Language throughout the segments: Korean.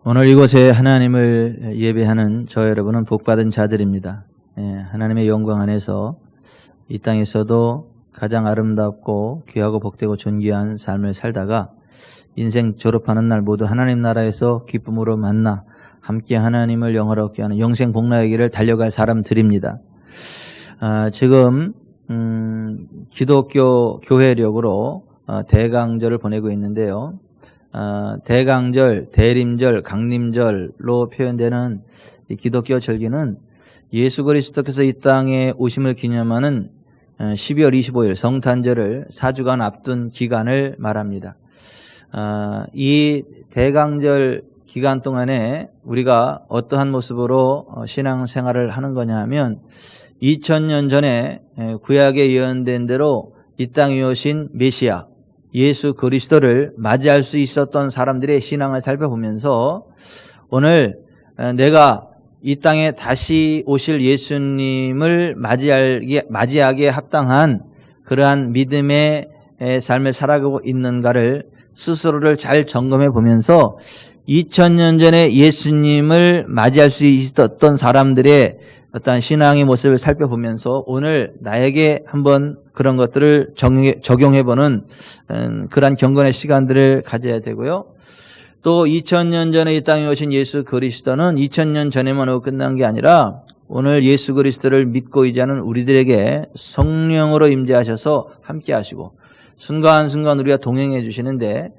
오늘 이곳에 하나님을 예배하는 저 여러분은 복받은 자들입니다. 하나님의 영광 안에서 이 땅에서도 가장 아름답고 귀하고 복되고 존귀한 삶을 살다가 인생 졸업하는 날 모두 하나님 나라에서 기쁨으로 만나 함께 하나님을 영화롭게 하는 영생 복락의 길을 달려갈 사람들입니다. 지금 기독교 교회력으로 대강절을 보내고 있는데요. 대강절, 대림절, 강림절로 표현되는 이 기독교 절기는 예수 그리스도께서 이 땅에 오심을 기념하는 12월 25일 성탄절을 4주간 앞둔 기간을 말합니다. 이 대강절 기간 동안에 우리가 어떠한 모습으로 신앙생활을 하는 거냐 하면 2000년 전에 구약에 예언된 대로 이 땅에 오신 메시아 예수 그리스도를 맞이할 수 있었던 사람들의 신앙을 살펴보면서 오늘 내가 이 땅에 다시 오실 예수님을 맞이하기에 합당한 그러한 믿음의 삶을 살아가고 있는가를 스스로를 잘 점검해 보면서 2000년 전에 예수님을 맞이할 수 있었던 사람들의 어떤 신앙의 모습을 살펴보면서 오늘 나에게 한번 그런 것들을 적용해보는 그러한 경건의 시간들을 가져야 되고요. 또 2000년 전에 이 땅에 오신 예수 그리스도는 2000년 전에만 오고 끝난 게 아니라 오늘 예수 그리스도를 믿고 의지하는 우리들에게 성령으로 임재하셔서 함께 하시고 순간순간 우리가 동행해 주시는데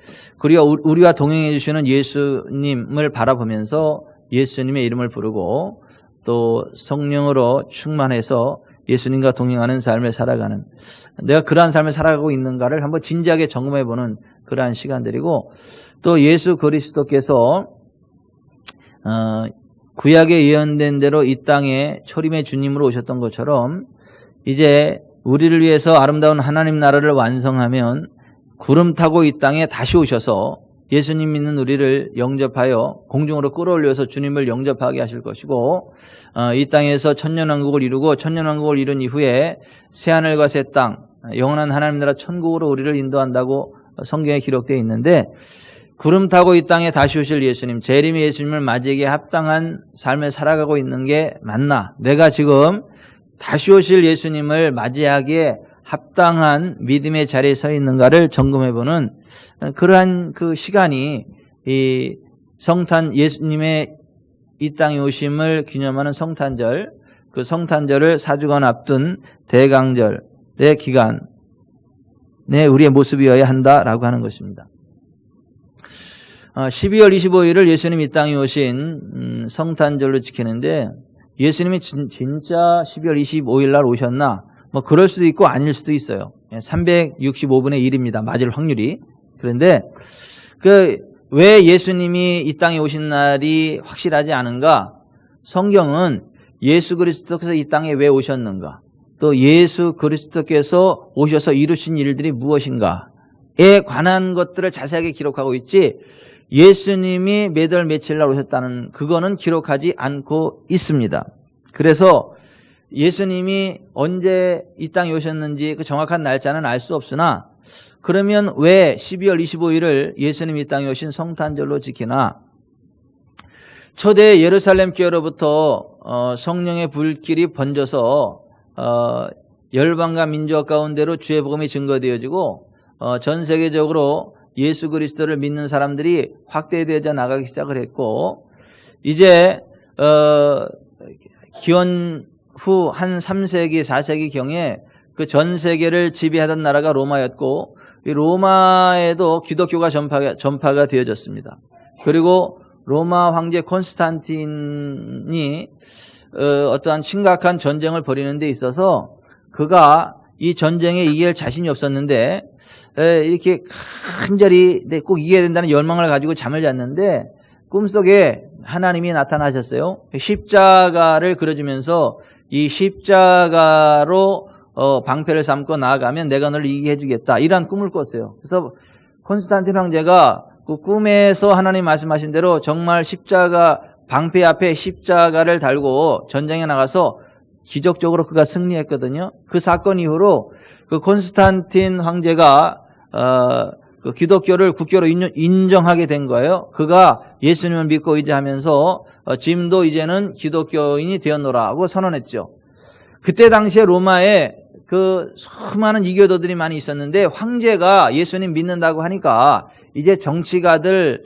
우리와 동행해 주시는 예수님을 바라보면서 예수님의 이름을 부르고 또 성령으로 충만해서 예수님과 동행하는 삶을 살아가는 내가 그러한 삶을 살아가고 있는가를 한번 진지하게 점검해보는 그러한 시간들이고 또 예수 그리스도께서 구약에 예언된 대로 이 땅에 초림의 주님으로 오셨던 것처럼 이제 우리를 위해서 아름다운 하나님 나라를 완성하면 구름 타고 이 땅에 다시 오셔서 예수님 믿는 우리를 영접하여 공중으로 끌어올려서 주님을 영접하게 하실 것이고 이 땅에서 천년왕국을 이루고 천년왕국을 이룬 이후에 새하늘과 새 땅 영원한 하나님 나라 천국으로 우리를 인도한다고 성경에 기록되어 있는데 구름 타고 이 땅에 다시 오실 예수님 재림의 예수님을 맞이하기에 합당한 삶을 살아가고 있는 게 맞나? 내가 지금 다시 오실 예수님을 맞이하기에 합당한 믿음의 자리에 서 있는가를 점검해보는 그러한 그 시간이 이 성탄 예수님의 이 땅에 오심을 기념하는 성탄절 그 성탄절을 4주간 앞둔 대강절의 기간에 우리의 모습이어야 한다라고 하는 것입니다. 12월 25일을 예수님 이 땅에 오신 성탄절로 지키는데 예수님이 진짜 12월 25일 날 오셨나? 뭐 그럴 수도 있고 아닐 수도 있어요. 365분의 1입니다. 맞을 확률이. 그런데 왜 예수님이 이 땅에 오신 날이 확실하지 않은가? 성경은 예수 그리스도께서 이 땅에 왜 오셨는가? 또 예수 그리스도께서 오셔서 이루신 일들이 무엇인가에 관한 것들을 자세하게 기록하고 있지 예수님이 몇 월 며칠 날 오셨다는 그거는 기록하지 않고 있습니다. 그래서 예수님이 언제 이 땅에 오셨는지 그 정확한 날짜는 알 수 없으나 그러면 왜 12월 25일을 예수님이 이 땅에 오신 성탄절로 지키나? 초대 예루살렘 교회로부터 성령의 불길이 번져서 열방과 민족 가운데로 주의 복음이 증거되어지고 전 세계적으로 예수 그리스도를 믿는 사람들이 확대되어져 나가기 시작을 했고 이제 기원 후 한 3세기 4세기 경에 그 전 세계를 지배하던 나라가 로마였고 이 로마에도 기독교가 전파가 되어졌습니다. 그리고 로마 황제 콘스탄틴이 어떠한 심각한 전쟁을 벌이는 데 있어서 그가 이 전쟁에 이길 자신이 없었는데 이렇게 간절히 꼭 이겨야 된다는 열망을 가지고 잠을 잤는데 꿈속에 하나님이 나타나셨어요. 십자가를 그려주면서 이 십자가로 방패를 삼고 나아가면 내가 너를 이기게 해주겠다. 이러한 꿈을 꿨어요. 그래서 콘스탄틴 황제가 그 꿈에서 하나님 말씀하신 대로 정말 십자가 방패 앞에 십자가를 달고 전쟁에 나가서 기적적으로 그가 승리했거든요. 그 사건 이후로 그 콘스탄틴 황제가 그 기독교를 국교로 인정하게 된 거예요. 그가 예수님을 믿고 의지하면서 짐도 이제는 기독교인이 되었노라고 선언했죠. 그때 당시에 로마에 그 수많은 이교도들이 많이 있었는데 황제가 예수님 믿는다고 하니까 이제 정치가들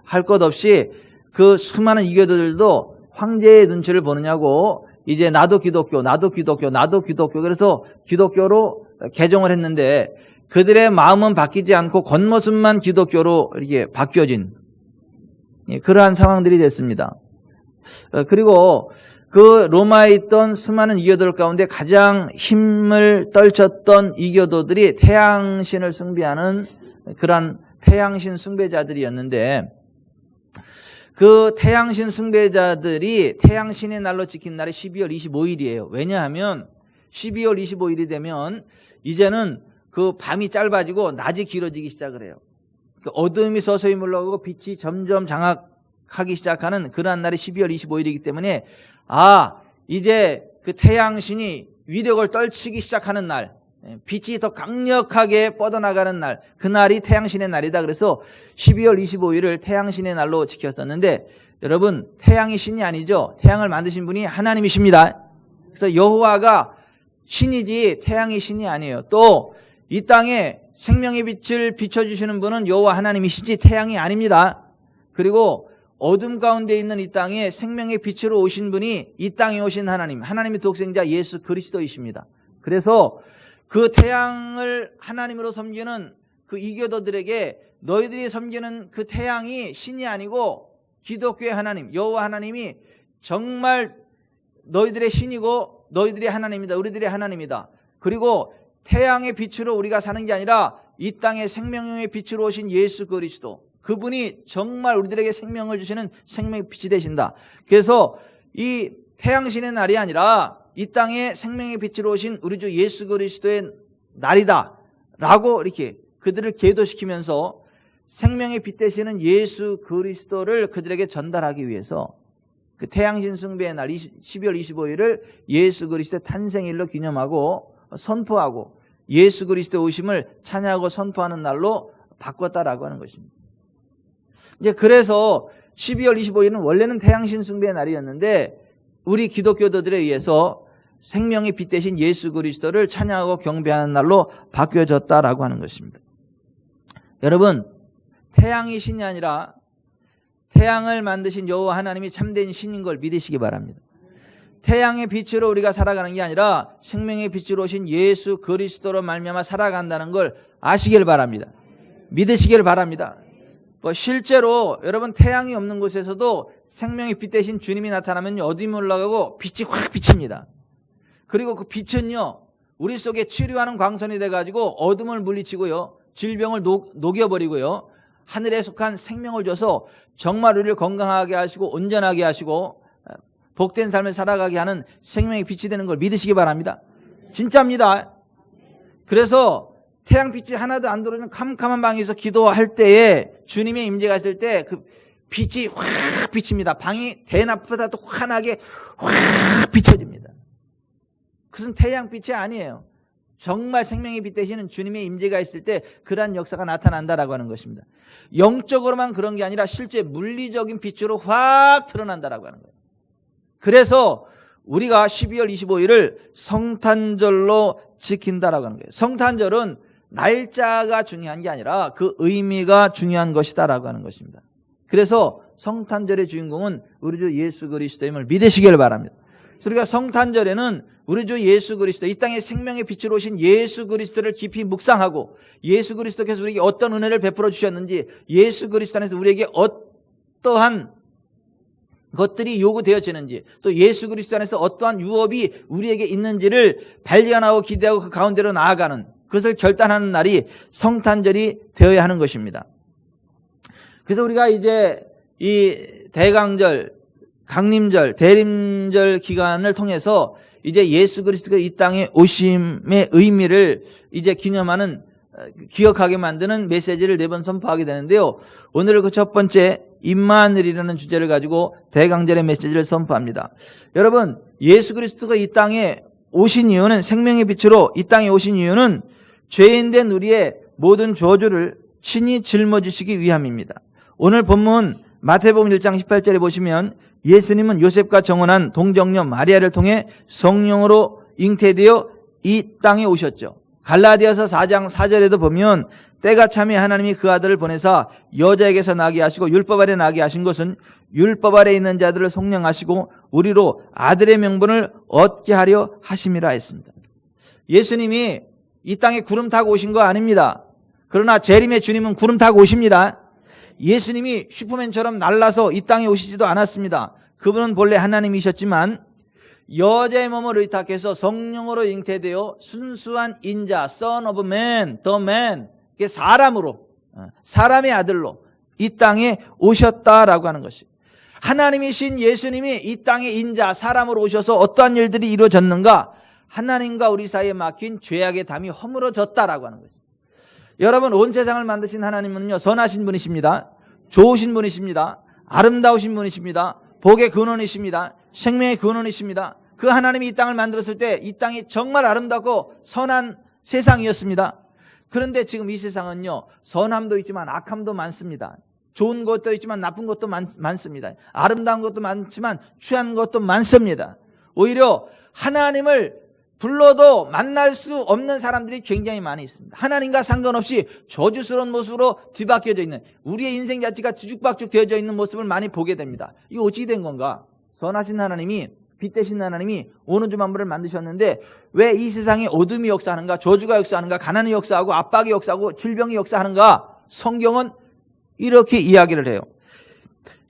할 것 없이 그 수많은 이교도들도 황제의 눈치를 보느냐고 이제 나도 기독교 그래서 기독교로 개종을 했는데 그들의 마음은 바뀌지 않고 겉모습만 기독교로 이렇게 바뀌어진 그러한 상황들이 됐습니다. 그리고 그 로마에 있던 수많은 이교도들 가운데 가장 힘을 떨쳤던 이교도들이 태양신을 숭배하는 그런 태양신 숭배자들이었는데 그 태양신 숭배자들이 태양신의 날로 지킨 날이 12월 25일이에요. 왜냐하면 12월 25일이 되면 이제는 그 밤이 짧아지고 낮이 길어지기 시작을 해요. 어둠이 서서히 물러가고 빛이 점점 장악하기 시작하는 그러한 날이 12월 25일이기 때문에 이제 그 태양신이 위력을 떨치기 시작하는 날, 빛이 더 강력하게 뻗어나가는 날, 그날이 태양신의 날이다. 그래서 12월 25일을 태양신의 날로 지켰었는데 여러분 태양이 신이 아니죠. 태양을 만드신 분이 하나님이십니다. 그래서 여호와가 신이지 태양이 신이 아니에요. 또 이 땅에 생명의 빛을 비춰주시는 분은 여호와 하나님이시지 태양이 아닙니다. 그리고 어둠 가운데 있는 이 땅에 생명의 빛으로 오신 분이 이 땅에 오신 하나님의 독생자 예수 그리스도이십니다. 그래서 그 태양을 하나님으로 섬기는 그 이교도들에게 너희들이 섬기는 그 태양이 신이 아니고 기독교의 하나님, 여호와 하나님이 정말 너희들의 신이고 너희들의 하나님이다. 우리들의 하나님이다. 그리고 태양의 빛으로 우리가 사는 게 아니라 이 땅에 생명의 빛으로 오신 예수 그리스도, 그분이 정말 우리들에게 생명을 주시는 생명의 빛이 되신다. 그래서 이 태양신의 날이 아니라 이 땅에 생명의 빛으로 오신 우리 주 예수 그리스도의 날이다 라고 이렇게 그들을 계도시키면서 생명의 빛 되시는 예수 그리스도를 그들에게 전달하기 위해서 그 태양신 숭배의 날 12월 25일을 예수 그리스도의 탄생일로 기념하고 선포하고 예수 그리스도의 오심을 찬양하고 선포하는 날로 바꿨다라고 하는 것입니다. 이제 그래서 12월 25일은 원래는 태양신 숭배의 날이었는데 우리 기독교도들에 의해서 생명의 빛 대신 예수 그리스도를 찬양하고 경배하는 날로 바뀌어졌다라고 하는 것입니다. 여러분, 태양이 신이 아니라 태양을 만드신 여호와 하나님이 참된 신인 걸 믿으시기 바랍니다. 태양의 빛으로 우리가 살아가는 게 아니라 생명의 빛으로 오신 예수 그리스도로 말미암아 살아간다는 걸 아시길 바랍니다. 믿으시길 바랍니다. 실제로 여러분 태양이 없는 곳에서도 생명의 빛 대신 주님이 나타나면 어둠이 올라가고 빛이 확 비칩니다. 그리고 그 빛은요 우리 속에 치료하는 광선이 돼가지고 어둠을 물리치고요 질병을 녹여버리고요 하늘에 속한 생명을 줘서 정말 우리를 건강하게 하시고 온전하게 하시고 복된 삶을 살아가게 하는 생명의 빛이 되는 걸 믿으시기 바랍니다. 진짜입니다. 그래서 태양빛이 하나도 안 들어오는 캄캄한 방에서 기도할 때에 주님의 임재가 있을 때 그 빛이 확 비칩니다. 방이 대낮보다도 환하게 확 비춰집니다. 그것은 태양빛이 아니에요. 정말 생명의 빛 되시는 주님의 임재가 있을 때 그러한 역사가 나타난다라고 하는 것입니다. 영적으로만 그런 게 아니라 실제 물리적인 빛으로 확 드러난다라고 하는 거예요. 그래서 우리가 12월 25일을 성탄절로 지킨다라고 하는 거예요. 성탄절은 날짜가 중요한 게 아니라 그 의미가 중요한 것이다라고 하는 것입니다. 그래서 성탄절의 주인공은 우리 주 예수 그리스도임을 믿으시길 바랍니다. 우리가 성탄절에는 우리 주 예수 그리스도, 이 땅에 생명의 빛으로 오신 예수 그리스도를 깊이 묵상하고 예수 그리스도께서 우리에게 어떤 은혜를 베풀어 주셨는지, 예수 그리스도 안에서 우리에게 어떠한 것들이 요구되어지는지, 또 예수 그리스도 안에서 어떠한 유업이 우리에게 있는지를 발견하고 기대하고 그 가운데로 나아가는, 그것을 결단하는 날이 성탄절이 되어야 하는 것입니다. 그래서 우리가 이제 이 대강절, 강림절, 대림절 기간을 통해서 이제 예수 그리스도가 이 땅에 오심의 의미를 이제 기념하는, 기억하게 만드는 메시지를 4번 선포하게 되는데요. 오늘 그 첫 번째 임마누엘이라는 주제를 가지고 대강절의 메시지를 선포합니다. 여러분, 예수 그리스도가 이 땅에 오신 이유는, 생명의 빛으로 이 땅에 오신 이유는 죄인된 우리의 모든 저주를 친히 짊어지시기 위함입니다. 오늘 본문 마태복음 1장 18절에 보시면 예수님은 요셉과 정혼한 동정녀 마리아를 통해 성령으로 잉태되어 이 땅에 오셨죠. 갈라디아서 4장 4절에도 보면 때가 차면 하나님이 그 아들을 보내사 여자에게서 나게 하시고 율법 아래 나게 하신 것은 율법 아래 있는 자들을 속량하시고 우리로 아들의 명분을 얻게 하려 하심이라 했습니다. 예수님이 이 땅에 구름 타고 오신 거 아닙니다. 그러나 재림의 주님은 구름 타고 오십니다. 예수님이 슈퍼맨처럼 날라서 이 땅에 오시지도 않았습니다. 그분은 본래 하나님이셨지만 여자의 몸을 의탁해서 성령으로 잉태되어 순수한 인자, son of man, the man, 사람으로, 사람의 아들로 이 땅에 오셨다라고 하는 것이. 하나님이신 예수님이 이 땅에 인자, 사람으로 오셔서 어떠한 일들이 이루어졌는가? 하나님과 우리 사이에 막힌 죄악의 담이 허물어졌다라고 하는 것입니다. 여러분, 온 세상을 만드신 하나님은요, 선하신 분이십니다. 좋으신 분이십니다. 아름다우신 분이십니다. 복의 근원이십니다. 생명의 근원이십니다. 그 하나님이 이 땅을 만들었을 때 이 땅이 정말 아름답고 선한 세상이었습니다. 그런데 지금 이 세상은요, 선함도 있지만 악함도 많습니다. 좋은 것도 있지만 나쁜 것도 많습니다. 아름다운 것도 많지만 취한 것도 많습니다. 오히려 하나님을 불러도 만날 수 없는 사람들이 굉장히 많이 있습니다. 하나님과 상관없이 저주스러운 모습으로 뒤바뀌어져 있는, 우리의 인생 자체가 뒤죽박죽 되어져 있는 모습을 많이 보게 됩니다. 이거 어찌 된 건가? 선하신 하나님이, 빛 대신 하나님이 온 우주 만물을 만드셨는데 왜 이 세상에 어둠이 역사하는가? 저주가 역사하는가? 가난이 역사하고 압박이 역사하고 질병이 역사하는가? 성경은 이렇게 이야기를 해요.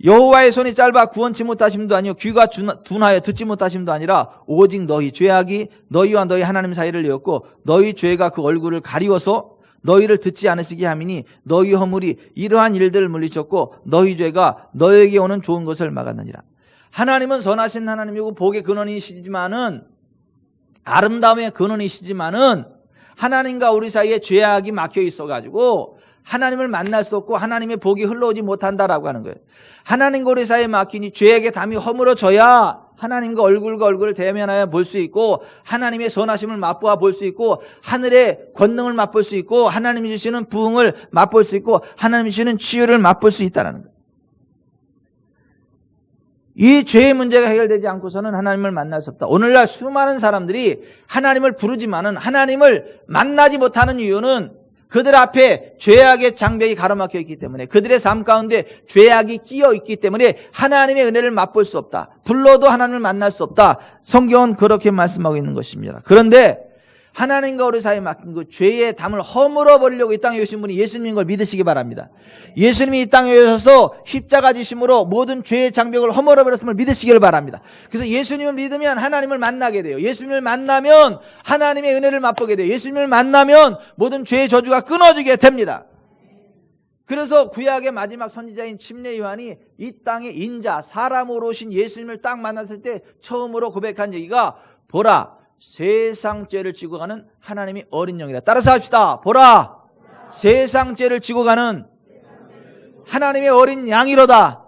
여호와의 손이 짧아 구원치 못하심도 아니요 귀가 둔하여 듣지 못하심도 아니라 오직 너희 죄악이 너희와 너희 하나님 사이를 내었고 너희 죄가 그 얼굴을 가리워서 너희를 듣지 않으시게 함이니 너희 허물이 이러한 일들을 물리쳤고 너희 죄가 너희에게 오는 좋은 것을 막았느니라. 하나님은 선하신 하나님이고 복의 근원이시지만은, 아름다움의 근원이시지만은 하나님과 우리 사이에 죄악이 막혀 있어가지고 하나님을 만날 수 없고 하나님의 복이 흘러오지 못한다라고 하는 거예요. 하나님과 우리 사이에 막히니 죄악의 담이 허물어져야 하나님과 얼굴과 얼굴을 대면하여 볼 수 있고 하나님의 선하심을 맛보아 볼 수 있고 하늘의 권능을 맛볼 수 있고 하나님이 주시는 부흥을 맛볼 수 있고 하나님이 주시는 치유를 맛볼 수 있다는 거예요. 이 죄의 문제가 해결되지 않고서는 하나님을 만날 수 없다. 오늘날 수많은 사람들이 하나님을 부르지만은 하나님을 만나지 못하는 이유는 그들 앞에 죄악의 장벽이 가로막혀 있기 때문에, 그들의 삶 가운데 죄악이 끼어 있기 때문에 하나님의 은혜를 맛볼 수 없다. 불러도 하나님을 만날 수 없다. 성경은 그렇게 말씀하고 있는 것입니다. 그런데 하나님과 우리 사이에 막힌 그 죄의 담을 허물어 버리려고 이 땅에 오신 분이 예수님인 걸 믿으시기 바랍니다. 예수님이 이 땅에 오셔서 십자가 지심으로 모든 죄의 장벽을 허물어 버렸음을 믿으시기를 바랍니다. 그래서 예수님을 믿으면 하나님을 만나게 돼요. 예수님을 만나면 하나님의 은혜를 맛보게 돼요. 예수님을 만나면 모든 죄의 저주가 끊어지게 됩니다. 그래서 구약의 마지막 선지자인 침례 요한이 이 땅의 인자, 사람으로 오신 예수님을 딱 만났을 때 처음으로 고백한 얘기가, 보라, 세상 죄를 지고 가는 하나님이 어린 영이라. 따라서 합시다. 보라, 세상 죄를 지고 가는 하나님의 어린 양이로다.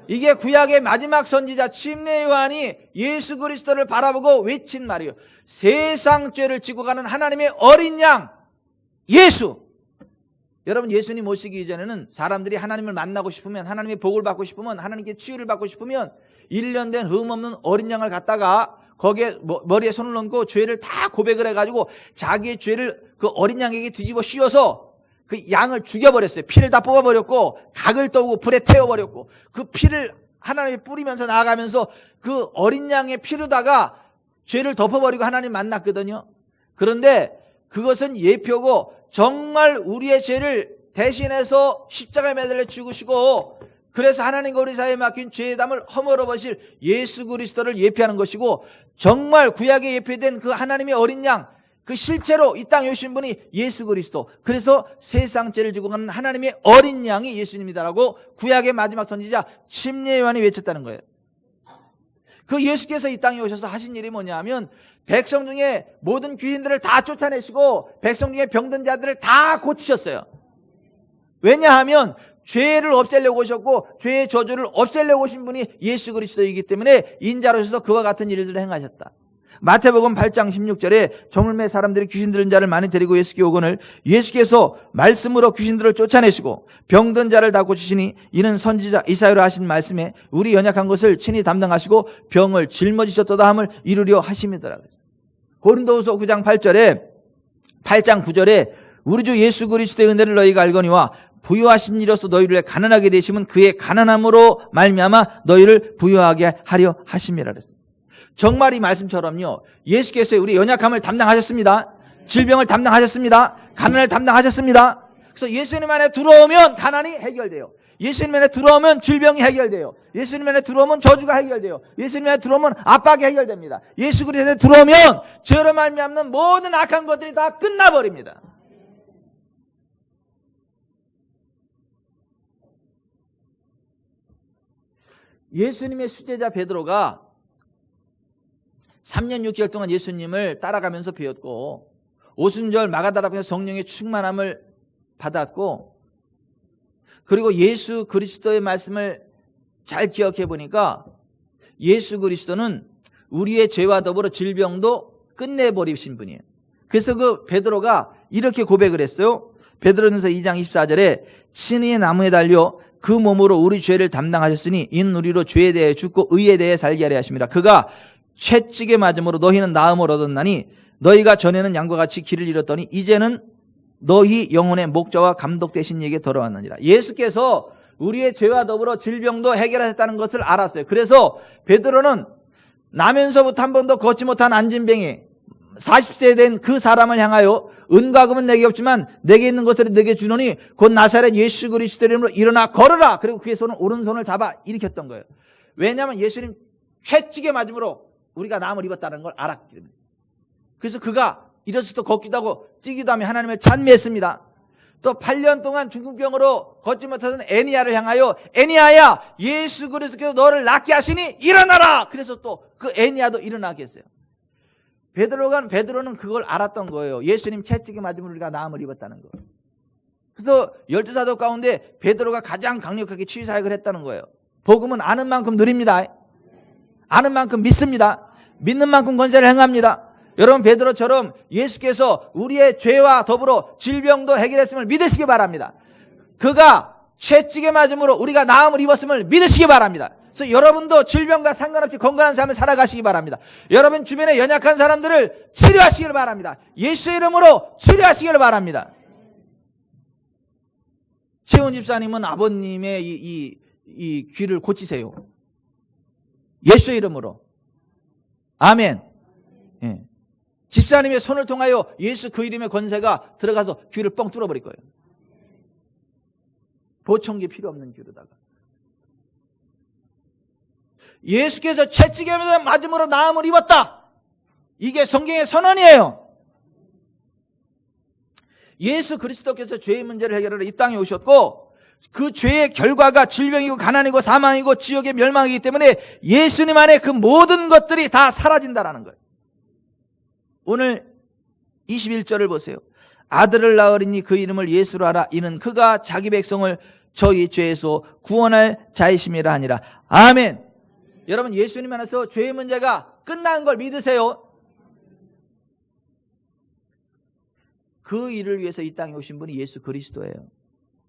이게 구약의 마지막 선지자 침례 요한이 예수 그리스도를 바라보고 외친 말이에요. 세상 죄를 지고 가는 하나님의 어린 양 예수. 여러분, 예수님 오시기 이전에는 사람들이 하나님을 만나고 싶으면, 하나님의 복을 받고 싶으면, 하나님께 치유를 받고 싶으면 1년 된 흠없는 어린 양을 갖다가 거기에 머리에 손을 얹고 죄를 다 고백을 해가지고 자기의 죄를 그 어린 양에게 뒤집어 씌워서 그 양을 죽여버렸어요. 피를 다 뽑아버렸고 각을 떠오고 불에 태워버렸고 그 피를 하나님이 뿌리면서 나아가면서 그 어린 양의 피로다가 죄를 덮어버리고 하나님 만났거든요. 그런데 그것은 예표고 정말 우리의 죄를 대신해서 십자가에 매달려 죽으시고 그래서 하나님과 우리 사이에 막힌 죄의 담을 허물어 버리실 예수 그리스도를 예표하는 것이고, 정말 구약에 예표된 그 하나님의 어린 양, 그 실제로 이 땅에 오신 분이 예수 그리스도. 그래서 세상 죄를 지고 가는 하나님의 어린 양이 예수님이다라고 구약의 마지막 선지자 침례 요한이 외쳤다는 거예요. 그 예수께서 이 땅에 오셔서 하신 일이 뭐냐 하면 백성 중에 모든 귀신들을 다 쫓아내시고 백성 중에 병든 자들을 다 고치셨어요. 왜냐하면 죄를 없애려고 오셨고 죄의 저주를 없애려고 오신 분이 예수 그리스도이기 때문에 인자로 오셔서 그와 같은 일들을 행하셨다. 마태복음 8장 16절에 저물매 사람들이 귀신 들린 자를 많이 데리고 예수께 오거늘 예수께서 말씀으로 귀신들을 쫓아내시고 병든 자를 다 고치시니 이는 선지자 이사야로 하신 말씀에 우리 연약한 것을 친히 담당하시고 병을 짊어지셨도다 함을 이루려 하심이더라. 고린도후서 9장 8장 9절에 우리 주 예수 그리스도의 은혜를 너희가 알거니와 부유하신 이로서 너희를 가난하게 되심은 그의 가난함으로 말미암아 너희를 부유하게 하려 하심이라 그랬습니다. 정말 이 말씀처럼요, 예수께서 우리 연약함을 담당하셨습니다. 질병을 담당하셨습니다. 가난을 담당하셨습니다. 그래서 예수님 안에 들어오면 가난이 해결돼요. 예수님 안에 들어오면 질병이 해결돼요. 예수님 안에 들어오면 저주가 해결돼요. 예수님 안에 들어오면 압박이 해결됩니다. 예수 그리스도에 들어오면 죄로 말미암는 모든 악한 것들이 다 끝나버립니다. 예수님의 수제자 베드로가 3년 6개월 동안 예수님을 따라가면서 배웠고 오순절 마가다락방에서 성령의 충만함을 받았고 그리고 예수 그리스도의 말씀을 잘 기억해 보니까 예수 그리스도는 우리의 죄와 더불어 질병도 끝내버리신 분이에요. 그래서 그 베드로가 이렇게 고백을 했어요. 베드로전서 2장 24절에 친히 나무에 달려 그 몸으로 우리 죄를 담당하셨으니 이는 우리로 죄에 대해 죽고 의에 대해 살게 하려 하십니다. 그가 채찍에 맞음으로 너희는 나음을 얻었나니 너희가 전에는 양과 같이 길을 잃었더니 이제는 너희 영혼의 목자와 감독 되신 이에게 돌아왔느니라. 예수께서 우리의 죄와 더불어 질병도 해결하셨다는 것을 알았어요. 그래서 베드로는 나면서부터 한 번도 걷지 못한 안진뱅이 40세 된 그 사람을 향하여 은과 금은 내게 없지만 내게 있는 것을 내게 주노니 곧 나사렛 예수 그리스도 이름으로 일어나 걸으라. 그리고 그의 손은 오른손을 잡아 일으켰던 거예요. 왜냐하면 예수님 채찍에 맞음으로 우리가 나음을 입었다는 걸 알았기 때문에. 그래서 그가 일어서서 또 걷기도 하고 뛰기도 하며 하나님을 찬미했습니다. 또 8년 동안 중풍병으로 걷지 못하던 애니야를 향하여 애니야야 예수 그리스도께서 너를 낫게 하시니 일어나라. 그래서 또 그 애니야도 일어나게 했어요. 베드로는 그걸 알았던 거예요. 예수님 채찍에 맞으면 우리가 나음을 입었다는 거. 그래서 12사도 가운데 베드로가 가장 강력하게 치유사역을 했다는 거예요. 복음은 아는 만큼 누립니다. 아는 만큼 믿습니다. 믿는 만큼 권세를 행합니다. 여러분 베드로처럼 예수께서 우리의 죄와 더불어 질병도 해결했음을 믿으시기 바랍니다. 그가 채찍에 맞음으로 우리가 나음을 입었음을 믿으시기 바랍니다. 그래서 여러분도 질병과 상관없이 건강한 삶을 살아가시기 바랍니다. 여러분 주변에 연약한 사람들을 치료하시길 바랍니다. 예수의 이름으로 치료하시길 바랍니다. 최훈 집사님은 아버님의 이 귀를 고치세요. 예수의 이름으로. 아멘. 예. 집사님의 손을 통하여 예수 그 이름의 권세가 들어가서 귀를 뻥 뚫어버릴 거예요. 보청기 필요 없는 귀로다가. 예수께서 채찍에 맞음으로 나음을 입었다. 이게 성경의 선언이에요. 예수 그리스도께서 죄의 문제를 해결하러 이 땅에 오셨고 그 죄의 결과가 질병이고 가난이고 사망이고 지옥의 멸망이기 때문에 예수님 안에 그 모든 것들이 다 사라진다라는 거예요. 오늘 21절을 보세요. 아들을 낳으리니 그 이름을 예수로 하라. 이는 그가 자기 백성을 저희 죄에서 구원할 자이심이라 하니라. 아멘. 여러분 예수님 안에서 죄의 문제가 끝난 걸 믿으세요. 그 일을 위해서 이 땅에 오신 분이 예수 그리스도예요.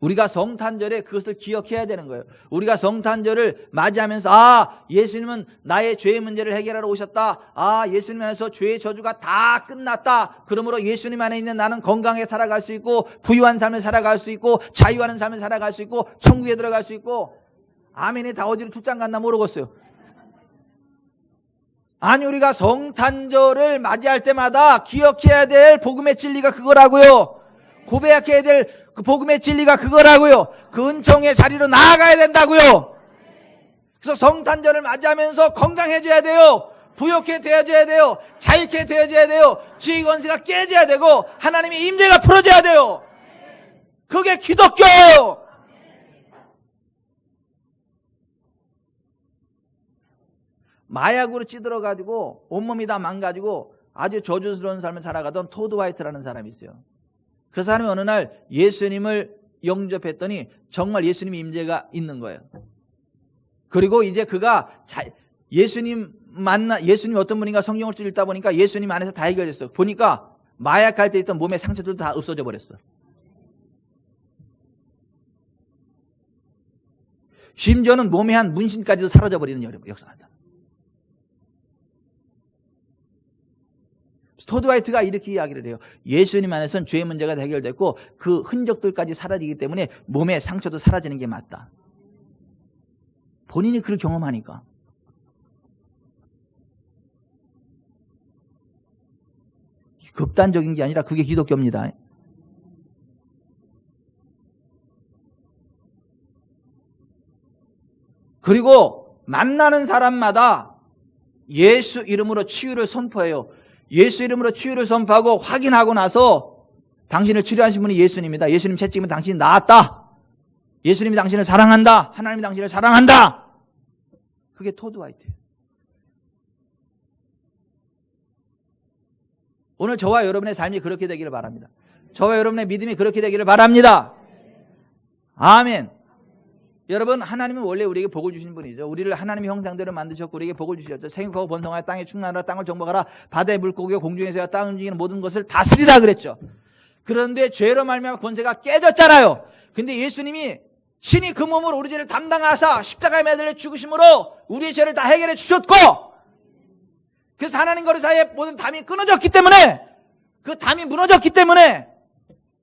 우리가 성탄절에 그것을 기억해야 되는 거예요. 우리가 성탄절을 맞이하면서 예수님은 나의 죄의 문제를 해결하러 오셨다. 예수님 안에서 죄의 저주가 다 끝났다. 그러므로 예수님 안에 있는 나는 건강하게 살아갈 수 있고 부유한 삶을 살아갈 수 있고 자유하는 삶을 살아갈 수 있고 천국에 들어갈 수 있고 아멘이 다 어디로 출장 갔나 모르겠어요. 아니 우리가 성탄절을 맞이할 때마다 기억해야 될 복음의 진리가 그거라고요. 고백해야 될 그 복음의 진리가 그거라고요. 그 은총의 자리로 나아가야 된다고요. 그래서 성탄절을 맞이하면서 건강해져야 돼요. 부욕해 되어져야 돼요. 자유케 되어져야 돼요. 지휘 권세가 깨져야 되고 하나님의 임재가 풀어져야 돼요. 그게 기독교예요. 마약으로 찌들어가지고 온몸이 다 망가지고 아주 저주스러운 삶을 살아가던 토드 화이트라는 사람이 있어요. 그 사람이 어느 날 예수님을 영접했더니 정말 예수님의 임재가 있는 거예요. 그리고 이제 그가 예수님 예수님이 어떤 분인가 성경을 쭉 읽다 보니까 예수님 안에서 다 해결됐어. 보니까 마약할 때 있던 몸의 상처들도 다 없어져 버렸어. 심지어는 몸에 한 문신까지도 사라져 버리는 역사다. 토드 화이트가 이렇게 이야기를 해요. 예수님 안에서는 죄의 문제가 해결됐고 그 흔적들까지 사라지기 때문에 몸의 상처도 사라지는 게 맞다. 본인이 그걸 경험하니까. 극단적인 게 아니라 그게 기독교입니다. 그리고 만나는 사람마다 예수 이름으로 치유를 선포해요. 예수 이름으로 치유를 선포하고 확인하고 나서 당신을 치료하신 분이 예수님이다. 예수님 채찍이면 당신이 나았다. 예수님이 당신을 사랑한다. 하나님이 당신을 사랑한다. 그게 토드 화이트예요. 오늘 저와 여러분의 삶이 그렇게 되기를 바랍니다. 저와 여러분의 믿음이 그렇게 되기를 바랍니다. 아멘. 여러분, 하나님은 원래 우리에게 복을 주시는 분이죠. 우리를 하나님의 형상대로 만드셨고 우리에게 복을 주셨죠. 생육하고 번성하여 땅에 충만하라. 땅을 정복하라. 바다의 물고기와 공중에서야 땅 움직이는 모든 것을 다스리라 그랬죠. 그런데 죄로 말미암아 권세가 깨졌잖아요. 근데 예수님이 친히 그 몸으로 우리 죄를 담당하사 십자가에 매달려 죽으심으로 우리의 죄를 다 해결해 주셨고, 그래서 하나님 거리 사이에 모든 담이 끊어졌기 때문에, 그 담이 무너졌기 때문에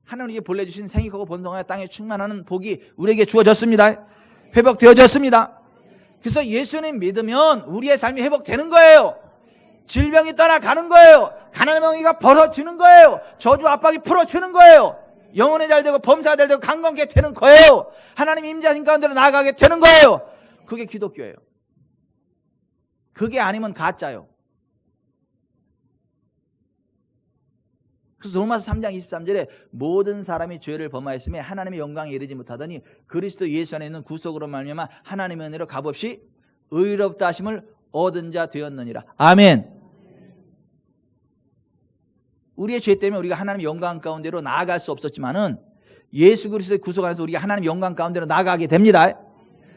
하나님께 본래 주신 생육하고 번성하여 땅에 충만하는 복이 우리에게 주어졌습니다. 회복되어졌습니다. 그래서 예수님 믿으면 우리의 삶이 회복되는 거예요. 질병이 떠나가는 거예요. 가난의 멍이가 벗어지는 거예요. 저주 압박이 풀어지는 거예요. 영혼이 잘 되고 범사가 잘 되고 강건케 되는 거예요. 하나님 임재하신 가운데로 나아가게 되는 거예요. 그게 기독교예요. 그게 아니면 가짜요. 그래서 로마서 3장 23절에 모든 사람이 죄를 범하였으며 하나님의 영광에 이르지 못하더니 그리스도 예수 안에 있는 구속으로 말미암아 하나님의 은혜로 값없이 의롭다 하심을 얻은 자 되었느니라. 아멘. 우리의 죄 때문에 우리가 하나님의 영광 가운데로 나아갈 수 없었지만은 예수 그리스도의 구속 안에서 우리가 하나님의 영광 가운데로 나아가게 됩니다.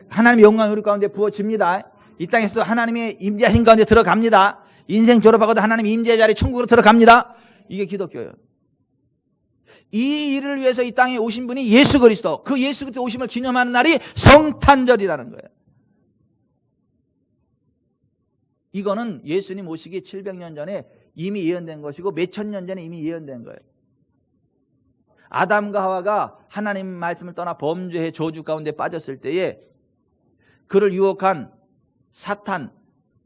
하나님의 영광이 우리 가운데 부어집니다. 이 땅에서도 하나님의 임재하신 가운데 들어갑니다. 인생 졸업하고도 하나님의 임재의 자리 천국으로 들어갑니다. 이게 기독교예요. 이 일을 위해서 이 땅에 오신 분이 예수 그리스도, 그 예수 그리스도 오심을 기념하는 날이 성탄절이라는 거예요. 이거는 예수님 오시기 700년 전에 이미 예언된 것이고 몇천 년 전에 이미 예언된 거예요. 아담과 하와가 하나님 말씀을 떠나 범죄의 저주 가운데 빠졌을 때에 그를 유혹한 사탄,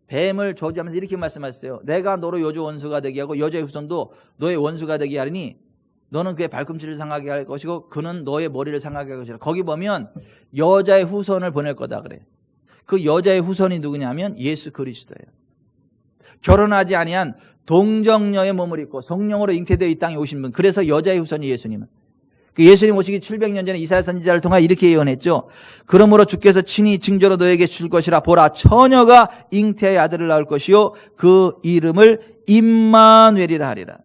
뱀을 저주하면서 이렇게 말씀하셨어요. 내가 너로 여주 원수가 되게 하고 여자의 후손도 너의 원수가 되게 하리니 너는 그의 발꿈치를 상하게 할 것이고 그는 너의 머리를 상하게 할 것이라. 거기 보면 여자의 후손을 보낼 거다 그래. 그 여자의 후손이 누구냐면 예수 그리스도예요. 결혼하지 아니한 동정녀의 몸을 입고 성령으로 잉태되어 이 땅에 오신 분. 그래서 여자의 후손이 예수님은. 그 예수님 오시기 700년 전에 이사야 선지자를 통해 이렇게 예언했죠. 그러므로 주께서 친히 징조로 너에게 줄 것이라. 보라, 처녀가 잉태의 아들을 낳을 것이요 그 이름을 임마누엘이라 하리라.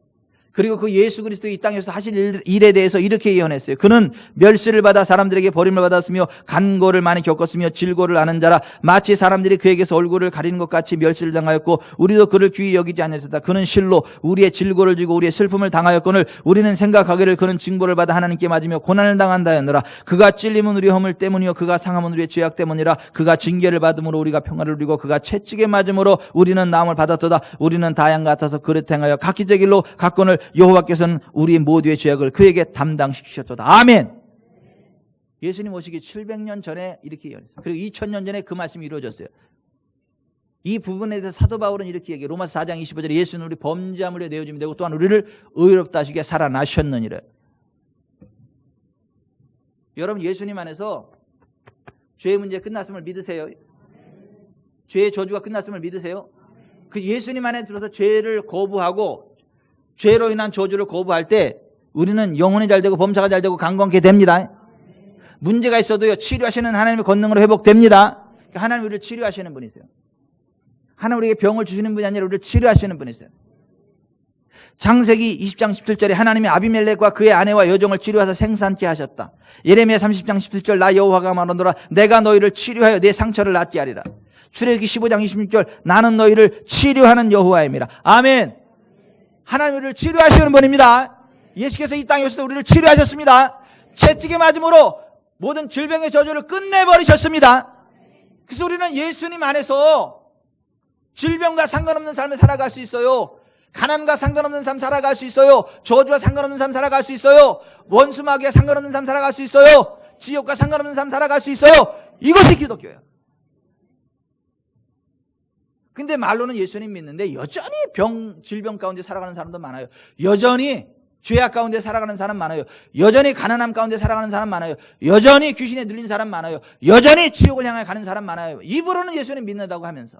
그리고 그 예수 그리스도 이 땅에서 하실 일에 대해서 이렇게 예언했어요. 그는 멸시를 받아 사람들에게 버림을 받았으며 간고를 많이 겪었으며 질고를 아는 자라. 마치 사람들이 그에게서 얼굴을 가리는 것 같이 멸시를 당하였고 우리도 그를 귀히 여기지 않았다. 그는 실로 우리의 질고를 지고 우리의 슬픔을 당하였거늘 우리는 생각하기를 그는 징벌을 받아 하나님께 맞으며 고난을 당한다 하였노라. 그가 찔림은 우리의 허물 때문이요 그가 상함은 우리의 죄악 때문이라. 그가 징계를 받음으로 우리가 평화를 누리고 그가 채찍에 맞음으로 우리는 나음을 받았도다. 우리는 다양 같아서 그릇 행하여 각기의 길로 갔거늘 여호와께서는 우리 모두의 죄악을 그에게 담당시키셨도다. 아멘. 예수님 오시기 700년 전에 이렇게 예언했어요. 그리고 2000년 전에 그 말씀이 이루어졌어요. 이 부분에 대해서 사도 바울은 이렇게 얘기해요. 로마서 4장 25절에 예수는 우리 범죄함을 위해 내어주면 되고 또한 우리를 의롭다 하시기에 살아나셨느니라. 여러분, 예수님 안에서 죄의 문제 끝났음을 믿으세요? 죄의 저주가 끝났음을 믿으세요? 그 예수님 안에 들어서 죄를 거부하고 죄로 인한 저주를 거부할 때 우리는 영혼이 잘 되고 범사가 잘 되고 강건케 됩니다. 문제가 있어도요, 치료하시는 하나님의 권능으로 회복됩니다. 하나님 우리를 치료하시는 분이세요. 하나님 우리에게 병을 주시는 분이 아니라 우리를 치료하시는 분이세요. 창세기 20장 17절에 하나님이 아비멜렉과 그의 아내와 여종을 치료하사 생산케 하셨다. 예레미야 30장 17절 나 여호와가 말하노라 내가 너희를 치료하여 내 상처를 낫게 하리라. 출애굽기 15장 26절 나는 너희를 치료하는 여호와임이라. 아멘. 하나님 우리를 치료하시는 분입니다. 예수께서 이 땅에 오셔서 우리를 치료하셨습니다. 채찍에 맞음으로 모든 질병의 저주를 끝내버리셨습니다. 그래서 우리는 예수님 안에서 질병과 상관없는 삶을 살아갈 수 있어요. 가난과 상관없는 삶 살아갈 수 있어요. 저주와 상관없는 삶 살아갈 수 있어요. 원수마귀와 상관없는 삶 살아갈 수 있어요. 지옥과 상관없는 삶 살아갈 수 있어요. 이것이 기독교예요. 근데 말로는 예수님 믿는데 여전히 질병 가운데 살아가는 사람도 많아요. 여전히 죄악 가운데 살아가는 사람 많아요. 여전히 가난함 가운데 살아가는 사람 많아요. 여전히 귀신에 들린 사람 많아요. 여전히 지옥을 향해 가는 사람 많아요. 입으로는 예수님 믿는다고 하면서.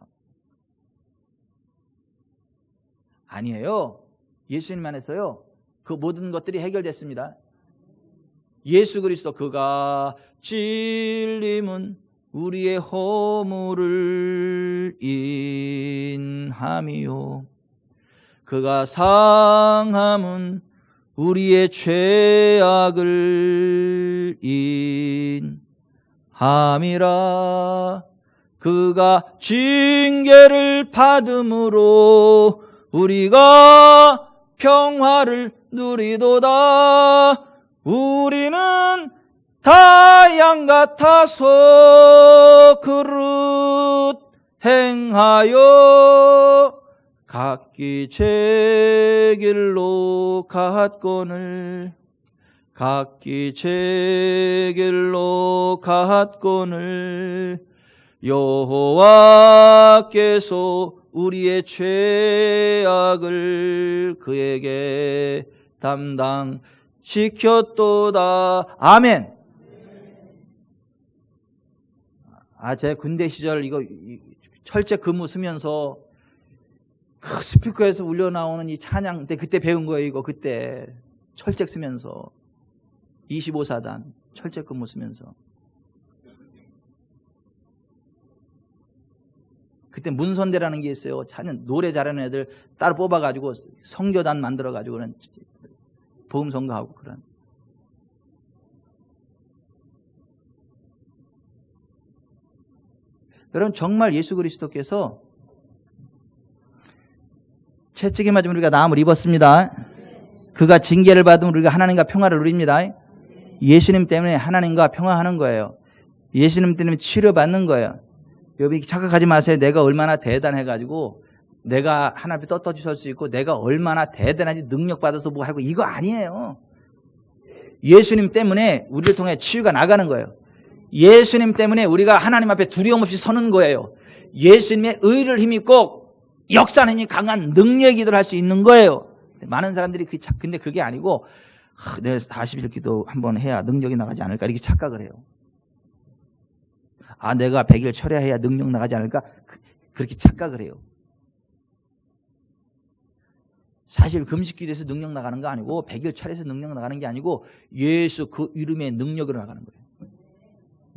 아니에요. 예수님 안에서요. 그 모든 것들이 해결됐습니다. 예수 그리스도 그가 찔림은 우리의 허물을 인함이요 그가 상함은 우리의 죄악을 인함이라. 그가 징계를 받음으로 우리가 평화를 누리도다. 우리는 다 양 같아서 그릇 행하여 각기 제 길로 갔거늘 각기 제 길로 갔거늘 여호와께서 우리의 죄악을 그에게 담당시켰도다. 아멘. 제 군대 시절 이거 철제 근무 쓰면서 그 스피커에서 울려나오는 이 찬양 때 그때 배운 거예요. 이거 그때 철책 쓰면서 25사단 철책 근무 쓰면서 그때 문선대라는 게 있어요. 찬양 노래 잘하는 애들 따로 뽑아가지고 성교단 만들어가지고 그런 보험선거하고 그런. 여러분 정말 예수 그리스도께서 채찍에 맞으면 우리가 나음을 입었습니다. 그가 징계를 받으면 우리가 하나님과 평화를 누립니다. 예수님 때문에 하나님과 평화하는 거예요. 예수님 때문에 치료받는 거예요. 여러분 착각하지 마세요. 내가 얼마나 대단해가지고 내가 하나님 앞에 떳떳이 설 수 있고 내가 얼마나 대단한지 능력받아서 뭐 하고 이거 아니에요. 예수님 때문에 우리를 통해 치유가 나가는 거예요. 예수님 때문에 우리가 하나님 앞에 두려움 없이 서는 거예요. 예수님의 의를 힘입고 역사는 힘이 강한 능력의 기도를 할 수 있는 거예요. 많은 사람들이 근데 그게 아니고 내가 40일 기도 한번 해야 능력이 나가지 않을까 이렇게 착각을 해요. 내가 100일 철야해야 능력 나가지 않을까 그렇게 착각을 해요. 사실 금식기도에서 능력 나가는 거 아니고 100일 철야에서 능력 나가는 게 아니고 예수 그 이름의 능력으로 나가는 거예요.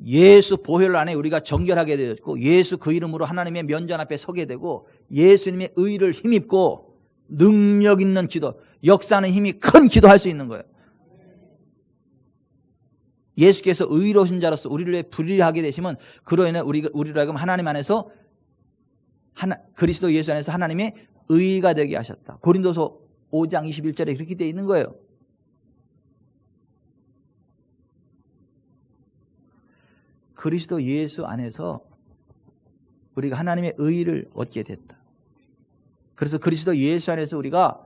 예수 보혈 안에 우리가 정결하게 되었고 예수 그 이름으로 하나님의 면전 앞에 서게 되고 예수님의 의를 힘입고 능력 있는 기도, 역사는 힘이 큰 기도할 수 있는 거예요. 예수께서 의로우신 자로서 우리를 위해 불의하게 되시면 그로 인해 우리로 하여금 하나님 안에서 그리스도 예수 안에서 하나님의 의가 되게 하셨다. 고린도서 5장 21절에 그렇게 되어 있는 거예요. 그리스도 예수 안에서 우리가 하나님의 의를 얻게 됐다. 그래서 그리스도 예수 안에서 우리가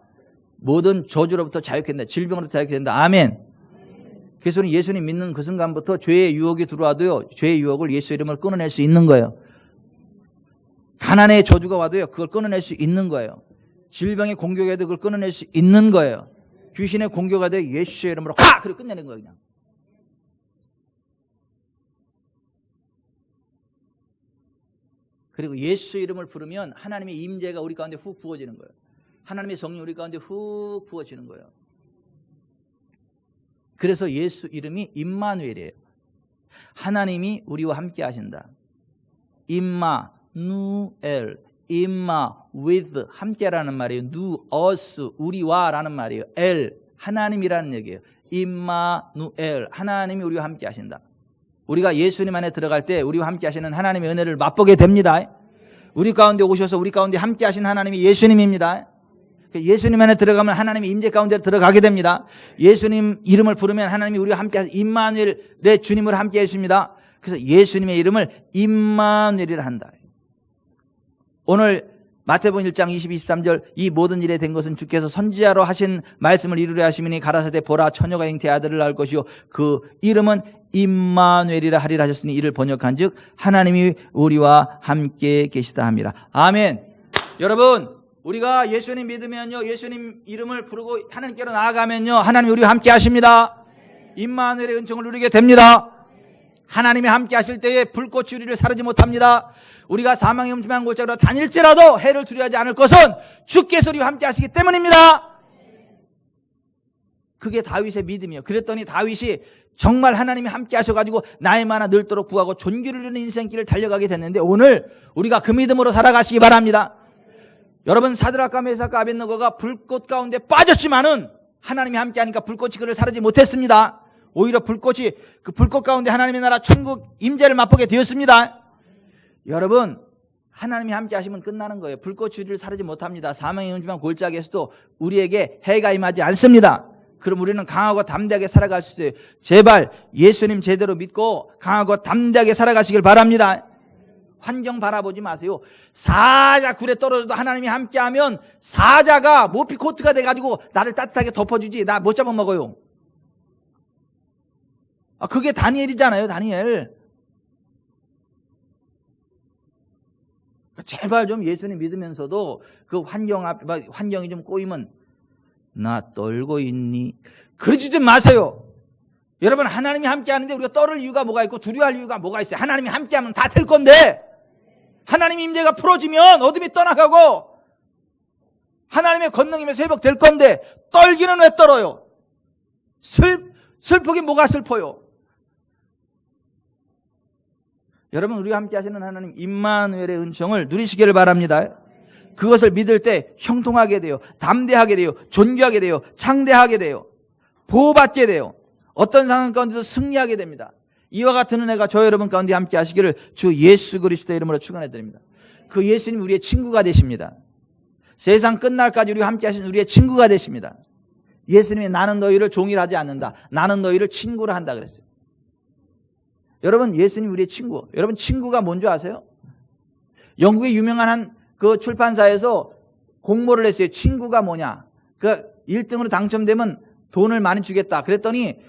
모든 저주로부터 자유케 된다. 질병으로부터 자유케 된다. 아멘. 그래서 예수님 믿는 그 순간부터 죄의 유혹이 들어와도요. 죄의 유혹을 예수 이름을 끊어낼 수 있는 거예요. 가난의 저주가 와도요. 그걸 끊어낼 수 있는 거예요. 질병의 공격이 와도 그걸 끊어낼 수 있는 거예요. 귀신의 공격이 와도 예수의 이름으로 가! 그리고 끝내는 거예요. 그냥. 그리고 예수 이름을 부르면 하나님의 임재가 우리 가운데 훅 부어지는 거예요. 하나님의 성령 우리 가운데 훅 부어지는 거예요. 그래서 예수 이름이 임마누엘이에요. 하나님이 우리와 함께 하신다. 임마누엘. 임마, with 함께라는 말이에요. 누, us, 우리와라는 말이에요. 엘, 하나님이라는 얘기예요. 임마누엘, 하나님이 우리와 함께 하신다. 우리가 예수님 안에 들어갈 때 우리와 함께 하시는 하나님의 은혜를 맛보게 됩니다. 우리 가운데 오셔서 우리 가운데 함께 하신 하나님이 예수님입니다. 예수님 안에 들어가면 하나님의 임재 가운데 들어가게 됩니다. 예수님 이름을 부르면 하나님이 우리와 함께 하신 임마누엘의 주님을 함께 하십니다. 그래서 예수님의 이름을 임마누엘이라 한다. 오늘 마태복음 1장 22, 23절 이 모든 일에 된 것은 주께서 선지자로 하신 말씀을 이루려 하심이니 가라사대 보라 처녀가 잉태의 아들을 낳을 것이요 그 이름은 임마누엘이라 하리라 하셨으니 이를 번역한즉 하나님이 우리와 함께 계시다 함이라. 아멘. 여러분 우리가 예수님 믿으면요 예수님 이름을 부르고 하나님께로 나아가면요 하나님이 우리와 함께 하십니다. 임마누엘의 은총을 누리게 됩니다. 하나님이 함께 하실 때에 불꽃이 우리를 사르지 못합니다. 우리가 사망의 음침한 골짜기로 다닐지라도 해를 두려워하지 않을 것은 주께서 우리와 함께 하시기 때문입니다. 그게 다윗의 믿음이에요. 그랬더니 다윗이 정말 하나님이 함께 하셔가지고 나의 만화 늘도록 구하고 존귀를 누리는 인생길을 달려가게 됐는데 오늘 우리가 그 믿음으로 살아가시기 바랍니다. 여러분 사드락과 메삭과 아벳느고가 불꽃 가운데 빠졌지만은 하나님이 함께 하니까 불꽃이 그를 사르지 못했습니다. 오히려 불꽃이 그 불꽃 가운데 하나님의 나라 천국 임재를 맛보게 되었습니다. 여러분 하나님이 함께 하시면 끝나는 거예요. 불꽃이 우리를 사르지 못합니다. 사망의 음침한 골짜기에서도 우리에게 해가 임하지 않습니다. 그럼 우리는 강하고 담대하게 살아갈 수 있어요. 제발 예수님 제대로 믿고 강하고 담대하게 살아가시길 바랍니다. 환경 바라보지 마세요. 사자 굴에 떨어져도 하나님이 함께하면 사자가 모피 코트가 돼가지고 나를 따뜻하게 덮어주지 나 못 잡아먹어요. 그게 다니엘이잖아요. 다니엘. 제발 좀 예수님 믿으면서도 그 환경이 좀 꼬이면 나 떨고 있니? 그러지 좀 마세요. 여러분 하나님이 함께 하는데 우리가 떨을 이유가 뭐가 있고 두려워할 이유가 뭐가 있어요? 하나님이 함께 하면 다 될 건데 하나님의 임재가 풀어지면 어둠이 떠나가고 하나님의 권능이면서 회복될 건데 떨기는 왜 떨어요? 슬프긴 뭐가 슬퍼요? 여러분 우리와 함께 하시는 하나님 임마누엘의 은총을 누리시기를 바랍니다. 그것을 믿을 때 형통하게 돼요. 담대하게 돼요. 존귀하게 돼요. 창대하게 돼요. 보호받게 돼요. 어떤 상황 가운데도 승리하게 됩니다. 이와 같은 은혜가 저 여러분 가운데 함께 하시기를 주 예수 그리스도의 이름으로 축원해 드립니다. 그 예수님 우리의 친구가 되십니다. 세상 끝날까지 우리와 함께 하신 우리의 친구가 되십니다. 예수님이 나는 너희를 종이라 하지 않는다. 나는 너희를 친구로 한다 그랬어요. 여러분 예수님 우리의 친구. 여러분 친구가 뭔지 아세요? 영국의 유명한 한 그 출판사에서 공모를 했어요. 친구가 뭐냐. 그 1등으로 당첨되면 돈을 많이 주겠다. 그랬더니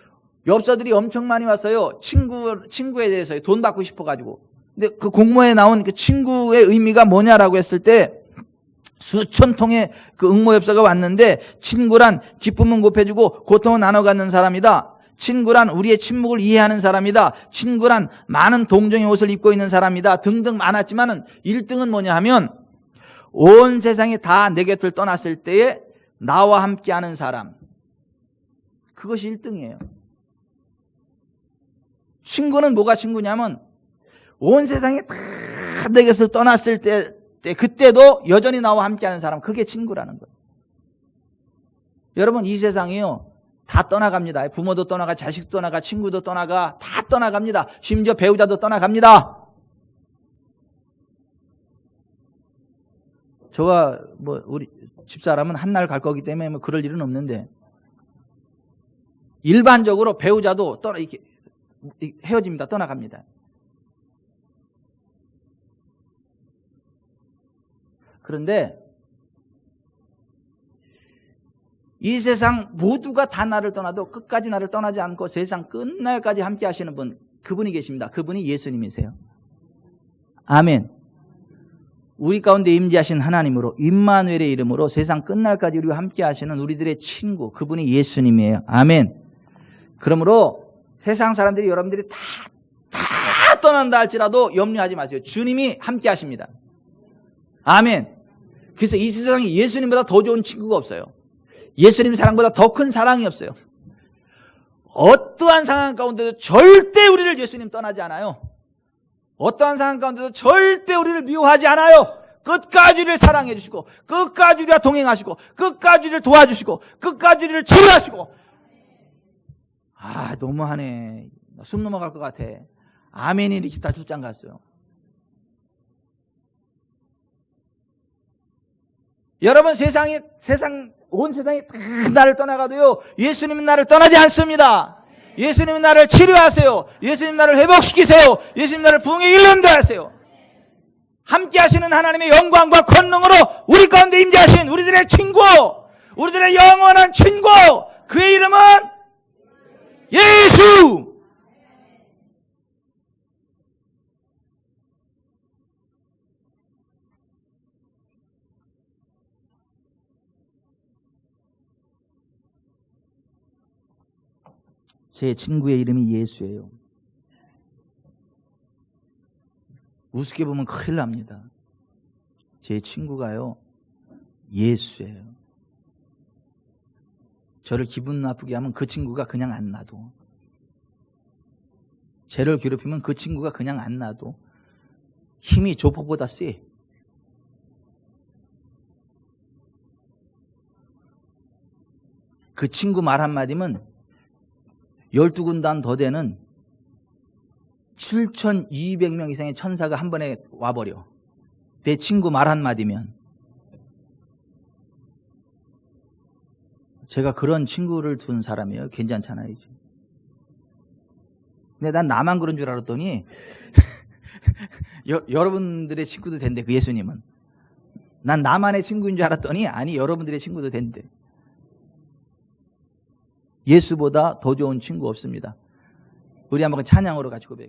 엽서들이 엄청 많이 왔어요. 친구에 대해서 돈 받고 싶어가지고. 근데 그 공모에 나온 그 친구의 의미가 뭐냐라고 했을 때 수천 통의 그 응모 엽서가 왔는데 친구란 기쁨은 곱해주고 고통은 나눠 갖는 사람이다. 친구란 우리의 침묵을 이해하는 사람이다. 친구란 많은 동정의 옷을 입고 있는 사람이다. 등등 많았지만은 1등은 뭐냐 하면 온 세상이 다 내 곁을 떠났을 때에 나와 함께하는 사람. 그것이 1등이에요. 친구는 뭐가 친구냐면 온 세상이 다 내 곁을 떠났을 때 그때도 여전히 나와 함께하는 사람. 그게 친구라는 거예요. 여러분 이 세상이요. 다 떠나갑니다. 부모도 떠나가, 자식도 떠나가, 친구도 떠나가, 다 떠나갑니다. 심지어 배우자도 떠나갑니다. 저와 우리 집사람은 한 날 갈 거기 때문에 그럴 일은 없는데 일반적으로 배우자도 이렇게 헤어집니다. 떠나갑니다. 그런데 이 세상 모두가 다 나를 떠나도 끝까지 나를 떠나지 않고 세상 끝날까지 함께 하시는 분, 그분이 계십니다. 그분이 예수님이세요. 아멘. 우리 가운데 임재하신 하나님으로 임마누엘의 이름으로 세상 끝날까지 우리와 함께 하시는 우리들의 친구, 그분이 예수님이에요. 아멘. 그러므로 세상 사람들이 여러분들이 다 떠난다 할지라도 염려하지 마세요. 주님이 함께 하십니다. 아멘. 그래서 이 세상에 예수님보다 더 좋은 친구가 없어요. 예수님 사랑보다 더 큰 사랑이 없어요. 어떠한 상황 가운데도 절대 우리를 예수님 떠나지 않아요. 어떠한 상황 가운데도 절대 우리를 미워하지 않아요. 끝까지 우리를 사랑해 주시고 끝까지 우리와 동행하시고 끝까지 우리를 도와주시고 끝까지 우리를 치료하시고. 너무하네. 숨 넘어갈 것 같아. 아멘이 이렇게 다 출장 갔어요. 여러분, 온 세상이 다 나를 떠나가도요, 예수님은 나를 떠나지 않습니다. 예수님은 나를 치료하세요. 예수님 나를 회복시키세요. 예수님 나를 부흥에 이른도하세요. 함께 하시는 하나님의 영광과 권능으로 우리 가운데 임재하신 우리들의 친구, 우리들의 영원한 친구, 그의 이름은 예수! 제 친구의 이름이 예수예요. 우습게 보면 큰일 납니다. 제 친구가요, 예수예요. 저를 기분 나쁘게 하면 그 친구가 그냥 안 놔둬. 쟤를 괴롭히면 그 친구가 그냥 안 놔둬. 힘이 조폭보다 세. 그 친구 말 한마디면 12군단 더 되는 7,200명 이상의 천사가 한 번에 와버려. 내 친구 말 한마디면. 제가 그런 친구를 둔 사람이에요. 괜찮잖아요. 근데 난 나만 그런 줄 알았더니 여러분들의 친구도 된대, 그 예수님은. 난 나만의 친구인 줄 알았더니 아니, 여러분들의 친구도 된대. 예수보다 더 좋은 친구 없습니다. 우리 한번 찬양으로 같이 고백해요.